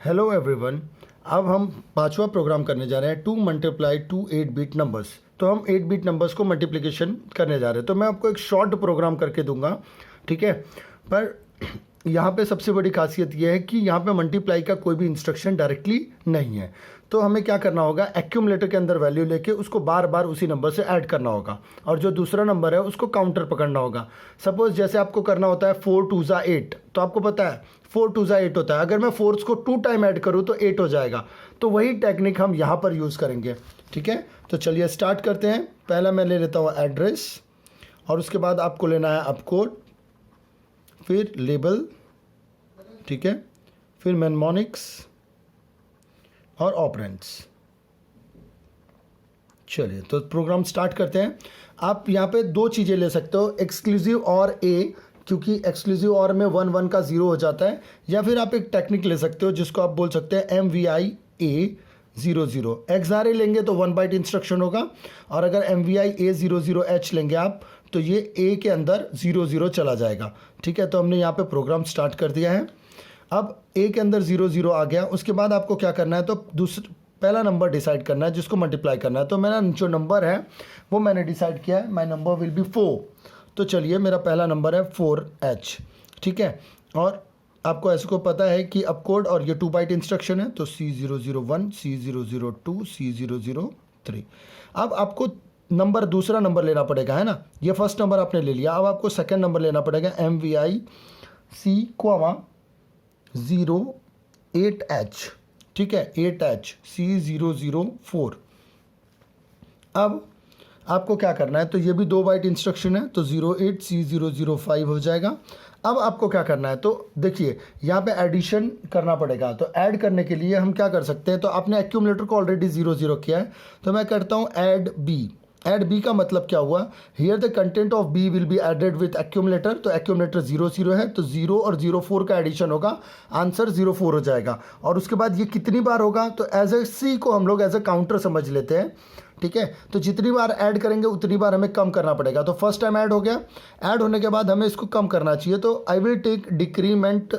Hello everyone. अब हम पांचवा प्रोग्राम करने जा रहे हैं to multiply two 8 bit numbers. तो हम 8 बिट नंबर्स को मल्टीप्लिकेशन करने जा रहे हैं। तो मैं आपको एक शॉर्ट प्रोग्राम करके दूंगा, ठीक है। पर यहाँ पे सबसे बड़ी खासियत यह है कि यहाँ पे मल्टीप्लाई का कोई भी इंस्ट्रक्शन डायरेक्टली नहीं है। तो हमें क्या करना होगा, एक्यूमुलेटर के अंदर वैल्यू लेके उसको बार बार उसी नंबर से ऐड करना होगा और जो दूसरा नंबर है उसको काउंटर पकड़ना होगा। सपोज जैसे आपको करना होता है 4 2 ज़ा 8, तो आपको पता है 4 2 ज़ा 8 होता है। अगर मैं 4 को 2 टाइम ऐड करूँ तो 8 हो जाएगा। तो वही टेक्निक हम यहाँ पर यूज़ करेंगे, ठीक है। तो चलिए स्टार्ट करते हैं। पहला मैं ले लेता हूँ एड्रेस और उसके बाद आपको लेना है अपकोड, फिर लेबल, ठीक है, फिर मेमोनिक्स और ऑपरेंड्स। चलिए तो प्रोग्राम स्टार्ट करते हैं। आप यहाँ पे दो चीज़ें ले सकते हो, एक्सक्लूसिव और ए, क्योंकि एक्सक्लूसिव और में 1 1 का 0 हो जाता है। या फिर आप एक टेक्निक ले सकते हो जिसको आप बोल सकते हैं MVI-A00। XRA लेंगे तो 1 बाइट इंस्ट्रक्शन होगा, और अगर MVI-A00H लेंगे आप तो ये ए के अंदर 00 चला जाएगा, ठीक है। तो हमने यहाँ पे प्रोग्राम स्टार्ट कर दिया है। अब ए के अंदर 00 आ गया। उसके बाद आपको क्या करना है, तो पहला नंबर डिसाइड करना है जिसको मल्टीप्लाई करना है। तो मेरा जो नंबर है वो मैंने डिसाइड किया है, माई नंबर विल बी 4। तो चलिए मेरा पहला नंबर है 4H, ठीक है। और आपको ऐसे को पता है कि अपकोड और ये 2 बाइट इंस्ट्रक्शन है, तो C001 C002 C003। अब आपको दूसरा नंबर लेना पड़ेगा, है ना। ये फर्स्ट नंबर आपने ले लिया। अब आपको सेकेंड नंबर लेना पड़ेगा MVI-C,08H, ठीक है, 8H C004। अब आपको क्या करना है, तो ये भी 2 बाइट इंस्ट्रक्शन है, तो 08 C005 हो जाएगा। अब आपको क्या करना है, तो देखिए यहाँ पे एडिशन करना पड़ेगा। तो ऐड करने के लिए हम क्या कर सकते हैं, तो आपने एक्यूमुलेटर को ऑलरेडी 00 किया है, तो मैं करता हूँ ऐड बी। ऐड बी का मतलब क्या हुआ, here the content of B will be added with accumulator. तो एक्यूमुलेटर 00 है, तो 0 और 04 का एडिशन होगा, आंसर 04 हो जाएगा। और उसके बाद ये कितनी बार होगा, तो एज ए सी को हम लोग एज ए काउंटर समझ लेते हैं, ठीक है। तो जितनी बार ऐड करेंगे उतनी बार हमें कम करना पड़ेगा। तो फर्स्ट टाइम ऐड हो गया, ऐड होने के बाद हमें इसको कम करना चाहिए। तो आई विल टेक डिक्रीमेंट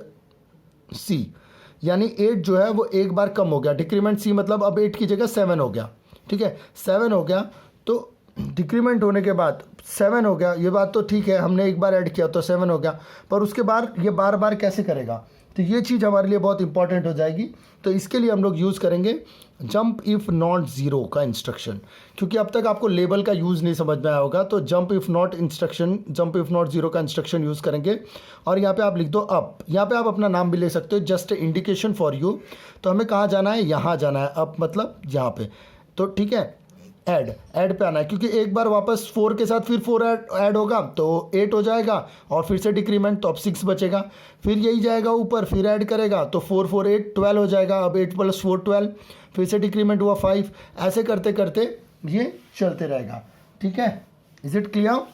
सी, यानी 8 जो है वो एक बार कम हो गया। डिक्रीमेंट सी मतलब अब 8 की जगह 7 हो गया, ठीक है। 7 हो गया, तो डिक्रीमेंट होने के बाद 7 हो गया। ये बात तो ठीक है, हमने एक बार ऐड किया तो 7 हो गया, पर उसके बाद ये बार बार कैसे करेगा, तो ये चीज़ हमारे लिए बहुत इंपॉर्टेंट हो जाएगी। तो इसके लिए हम लोग यूज़ करेंगे जंप इफ़ नॉट ज़ीरो का इंस्ट्रक्शन, क्योंकि अब तक आपको लेबल का यूज़ नहीं समझ में आया होगा। तो जंप इफ़ नॉट ज़ीरो का इंस्ट्रक्शन यूज़ करेंगे। और यहाँ पे आप लिख दो अप। यहाँ पे आप अपना नाम भी ले सकते हो, जस्ट इंडिकेशन फॉर यू। तो हमें कहाँ जाना है, यहाँ जाना है, अप मतलब यहाँ पे। तो ठीक है, ऐड पे आना है, क्योंकि एक बार वापस 4 के साथ फिर 4 ऐड होगा तो 8 हो जाएगा, और फिर से डिक्रीमेंट तो अब 6 बचेगा। फिर यही जाएगा ऊपर, फिर ऐड करेगा तो 4 4 8 12 हो जाएगा। अब 8 + 4 12, फिर से डिक्रीमेंट हुआ 5। ऐसे करते करते ये चलते रहेगा, ठीक है। Is it clear?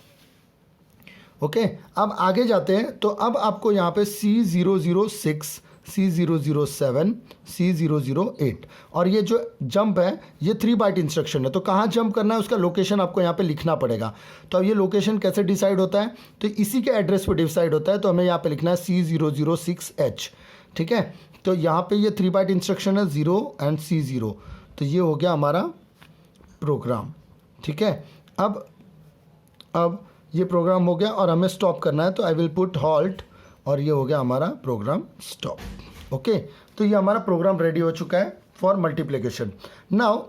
ओके, अब आगे जाते हैं। तो अब आपको यहाँ पे C006 C007 C008 और ये जो जंप है ये 3 बाइट इंस्ट्रक्शन है। तो कहाँ जंप करना है उसका लोकेशन आपको यहाँ पे लिखना पड़ेगा। तो अब ये लोकेशन कैसे डिसाइड होता है, तो इसी के एड्रेस पे डिसाइड होता है। तो हमें यहाँ पे लिखना है C006H, ठीक है। तो यहाँ पे ये 3 बाइट इंस्ट्रक्शन है, 0 एंड C0। तो ये हो गया हमारा प्रोग्राम, ठीक है। अब ये प्रोग्राम हो गया और हमें स्टॉप करना है, तो आई विल पुट हॉल्ट, और ये हो गया हमारा प्रोग्राम स्टॉप। ओके, तो ये हमारा प्रोग्राम रेडी हो चुका है फॉर मल्टीप्लिकेशन। नाउ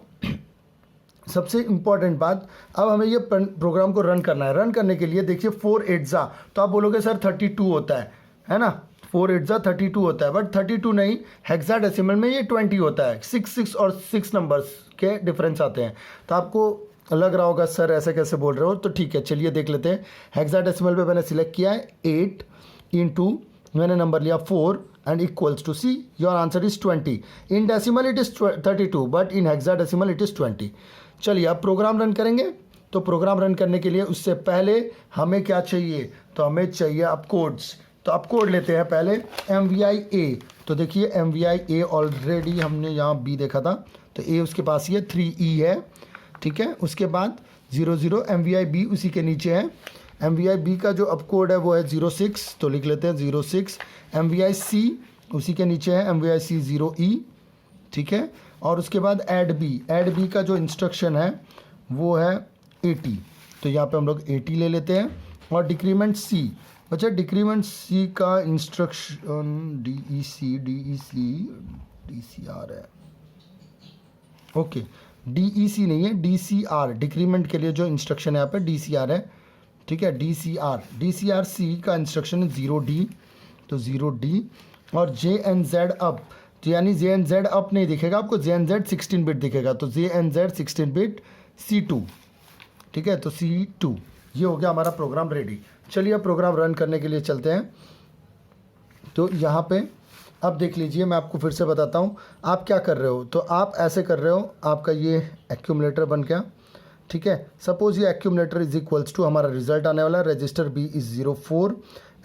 सबसे इम्पॉर्टेंट बात, अब हमें ये प्रोग्राम को रन करना है। रन करने के लिए देखिए 4 8 ज़ा, तो आप बोलोगे सर 32 होता है ना। 4 8 ज़ा 32 होता है, बट 32 नहीं, हेक्साडेसिमल में ये 20 होता है। 6 और 6 नंबर्स के डिफरेंस आते हैं। तो आपको लग रहा होगा सर ऐसे कैसे बोल रहे हो, तो ठीक है, चलिए देख लेते हैं। हेक्साडेसिमल पे मैंने सिलेक्ट किया है 8 इंटू मैंने नंबर लिया 4 and equals to see, your answer is 20। In decimal it is 32, but in hexadecimal it is 20। चलिए अब प्रोग्राम रन करेंगे। तो प्रोग्राम रन करने के लिए उससे पहले हमें क्या चाहिए, तो हमें चाहिए अपकोड्स। तो अपकोड लेते हैं पहले MVI-A। तो देखिए MVI-A ऑलरेडी हमने यहाँ B देखा था, तो A उसके पास ही है, 3E है, ठीक है। उसके बाद 00 MVI-B उसी के नीचे है। MVI-B का जो अपकोड है वो है 06, तो लिख लेते हैं 06। MVI-C उसी के नीचे है MVIC0E, ठीक है। और उसके बाद ऐड बी का जो इंस्ट्रक्शन है वो है 80, तो यहाँ पे हम लोग 80 ले लेते हैं। और डिक्रीमेंट सी, अच्छा डिक्रीमेंट सी का इंस्ट्रक्शन DCR है, ओके DEC नहीं है, DCR, डिक्रीमेंट के लिए जो इंस्ट्रक्शन है यहाँ पे DCR है, ठीक है। DCR सी का इंस्ट्रक्शन है 0D, तो 0D। और JNZ अप, तो यानी JNZ अप नहीं दिखेगा आपको, JNZ 16 बिट दिखेगा, तो JNZ 16 बिट C2, ठीक है। तो C2, ये हो गया हमारा प्रोग्राम रेडी। चलिए अब प्रोग्राम रन करने के लिए चलते हैं। तो यहाँ पे अब देख लीजिए, मैं आपको फिर से बताता हूँ आप क्या कर रहे हो। तो आप ऐसे कर रहे हो, आपका ये एक्यूमुलेटर बन गया, ठीक है। सपोज ये एक्यूमुलेटर इज इक्वल्स टू, हमारा रिजल्ट आने वाला है register B is 04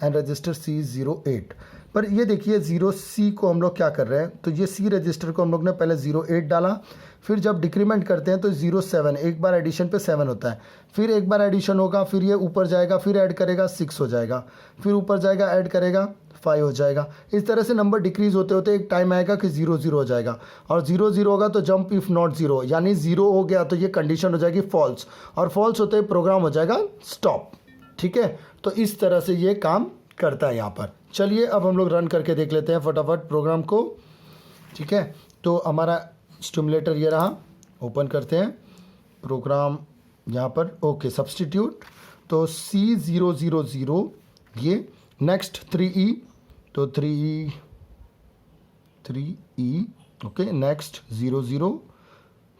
and register C is 08। पर ये देखिए 0C को हम लोग क्या कर रहे हैं, तो ये C रजिस्टर को हम लोग ने पहले 08 डाला, फिर जब डिक्रीमेंट करते हैं तो 07, एक बार एडिशन पे 7 होता है, फिर एक बार एडिशन होगा, फिर ये ऊपर जाएगा, फिर ऐड करेगा 6 हो जाएगा, फिर ऊपर जाएगा ऐड करेगा 5 हो जाएगा। इस तरह से नंबर डिक्रीज होते होते एक टाइम आएगा कि 0 हो जाएगा, और 0 होगा तो जंप इफ़ नॉट 0, यानी 0 हो गया तो ये कंडीशन हो जाएगी फॉल्स, और फॉल्स होते ही प्रोग्राम हो जाएगा स्टॉप, ठीक है। तो इस तरह से ये काम करता है यहाँ पर। चलिए अब हम लोग रन करके देख लेते हैं फटाफट प्रोग्राम को, ठीक है। तो हमारा स्टिमुलेटर ये रहा, ओपन करते हैं प्रोग्राम यहाँ पर, ओके सब्स्टिट्यूट, तो C000 ये, नेक्स्ट 3E, तो 3E ओके, नेक्स्ट 00,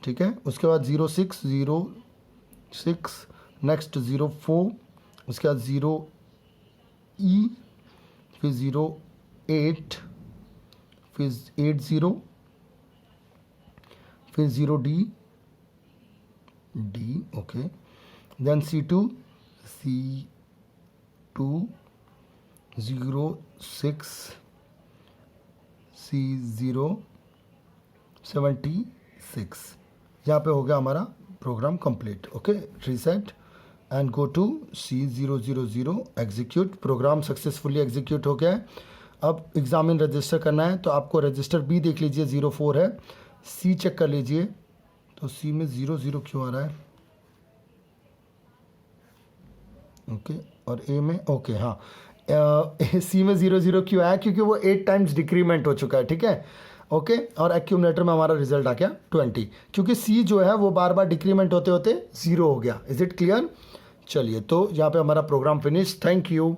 ठीक है। उसके बाद 06, नेक्स्ट 04, उसके बाद 0E, फिर 08, फिर 80, फिर 0D, okay, then C2, 06, C0, 76। यहाँ पे हो गया हमारा program complete, okay. Reset and go to C000, execute, program successfully execute हो गया है। अब एग्जामिन रजिस्टर करना है, तो आपको रजिस्टर B देख लीजिए 04 है, C चेक कर लीजिए, तो C में 00 क्यों आ रहा है, ओके, और A में ओके, हाँ C में 00 क्यों आया, क्योंकि वो 8 टाइम्स डिक्रीमेंट हो चुका है, ठीक है, ओके। और एक्यूमुलेटर में हमारा रिजल्ट आ गया 20, क्योंकि C जो है वो बार बार डिक्रीमेंट होते होते 0 हो गया। Is it clear? चलिए, तो यहाँ पे हमारा प्रोग्राम फिनिश। Thank you.